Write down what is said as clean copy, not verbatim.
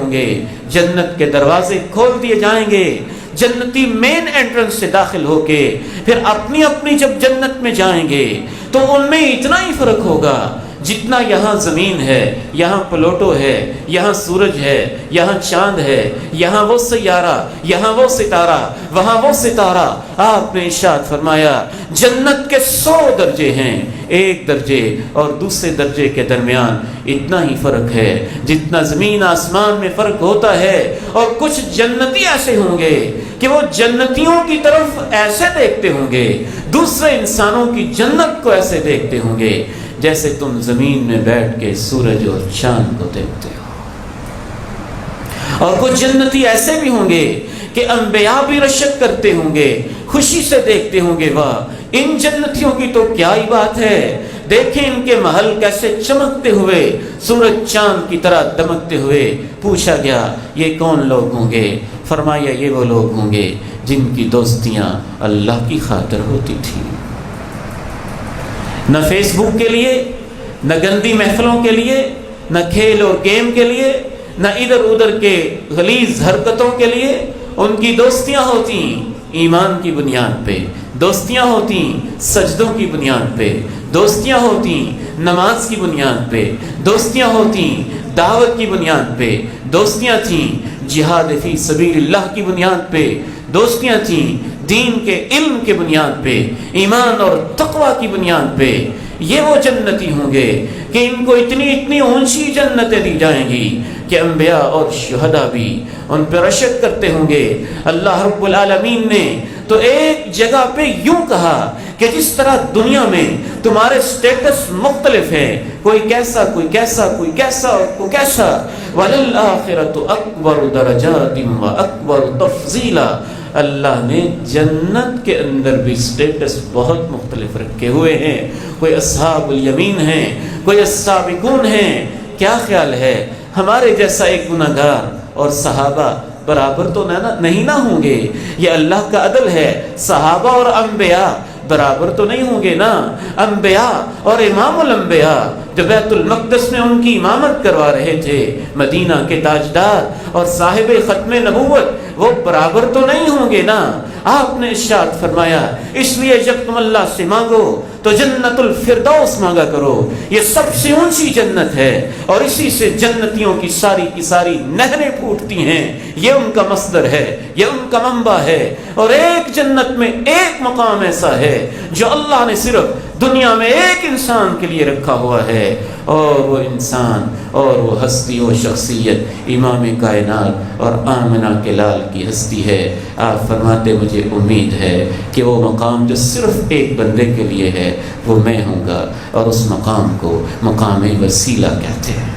ہوں گے، جنت کے دروازے کھول دیے جائیں گے، جنتی مین انٹرنس سے داخل ہو کے پھر اپنی اپنی جب جنت میں جائیں گے تو ان میں اتنا ہی فرق ہوگا جتنا یہاں زمین ہے، یہاں پلوٹو ہے، یہاں سورج ہے، یہاں چاند ہے، یہاں وہ سیارہ، یہاں وہ ستارہ، وہاں وہ ستارہ۔ آپ نے ارشاد فرمایا جنت کے 100 درجے ہیں، ایک درجے اور دوسرے درجے کے درمیان اتنا ہی فرق ہے جتنا زمین آسمان میں فرق ہوتا ہے۔ اور کچھ جنتی ایسے ہوں گے کہ وہ جنتیوں کی طرف ایسے دیکھتے ہوں گے، دوسرے انسانوں کی جنت کو ایسے دیکھتے ہوں گے جیسے تم زمین میں بیٹھ کے سورج اور چاند کو دیکھتے ہو۔ اور کچھ جنتی ایسے بھی ہوں گے کہ انبیاء بھی رشک کرتے ہوں گے، خوشی سے دیکھتے ہوں گے، واہ ان جنتیوں کی تو کیا ہی بات ہے، دیکھیں ان کے محل کیسے چمکتے ہوئے، سورج چاند کی طرح دمکتے ہوئے۔ پوچھا گیا یہ کون لوگ ہوں گے؟ فرمایا یہ وہ لوگ ہوں گے جن کی دوستیاں اللہ کی خاطر ہوتی تھی، نہ فیس بک کے لیے، نہ گندی محفلوں کے لیے، نہ کھیل اور گیم کے لیے، نہ ادھر ادھر کے غلیظ حرکتوں کے لیے۔ ان کی دوستیاں ہوتی ایمان کی بنیاد پہ، دوستیاں ہوتی سجدوں کی بنیاد پہ، دوستیاں ہوتی نماز کی بنیاد پہ، دوستیاں ہوتی دعوت کی بنیاد پہ، دوستیاں تھیں جہاد فی سبیل اللہ کی بنیاد پہ، دوستیاں تھیں دین کے علم کے بنیاد پہ، ایمان اور تقوی کی بنیاد پہ۔ یہ وہ جنتی ہوں گے کہ ان کو اتنی اونچی جنتیں دی جائیں گی کہ انبیاء اور شہداء بھی ان پہ رشک کرتے ہوں گے۔ اللہ رب العالمین نے تو ایک جگہ پہ یوں کہا کہ جس طرح دنیا میں تمہارے سٹیٹس مختلف ہیں، کوئی کیسا کوئی کیسا کوئی کیسا کوئی کیسا، وَلَلْآخِرَةُ أَكْبَرُ دَرَجَاتٍ وَأَكْبَرُ تَفْضِيلًا۔ اللہ نے جنت کے اندر بھی سٹیٹس بہت مختلف رکھے ہوئے ہیں، کوئی اصحاب الیمین ہیں، کوئی السابقون ہیں۔ کیا خیال ہے ہمارے جیسا ایک گناہگار اور صحابہ برابر تو نہیں نہ ہوں گے؟ یہ اللہ کا عدل ہے، صحابہ اور انبیاء برابر تو نہیں ہوں گے نا۔ انبیاء اور امام الانبیاء جو بیت المقدس میں ان کی امامت کروا رہے تھے، مدینہ کے تاجدار اور صاحب ختم نبوت، وہ برابر تو نہیں ہوں گے نا۔ آپ نے ارشاد فرمایا اس لیے جب تم اللہ سے مانگو تو جنت الفردوس مانگا کرو، یہ سب سے اونچی جنت ہے اور اسی سے جنتیوں کی ساری نہریں پھوٹتی ہیں، یہ ان کا مصدر ہے، یہ ان کا منبع ہے۔ اور ایک جنت میں ایک مقام ایسا ہے جو اللہ نے صرف دنیا میں ایک انسان کے لیے رکھا ہوا ہے، اور وہ انسان اور وہ ہستی و شخصیت امام کائنات اور آمنہ کے لال کی ہستی ہے۔ آپ فرماتے مجھے امید ہے کہ وہ مقام جو صرف ایک بندے کے لیے ہے وہ میں ہوں گا، اور اس مقام کو مقام وسیلہ کہتے ہیں۔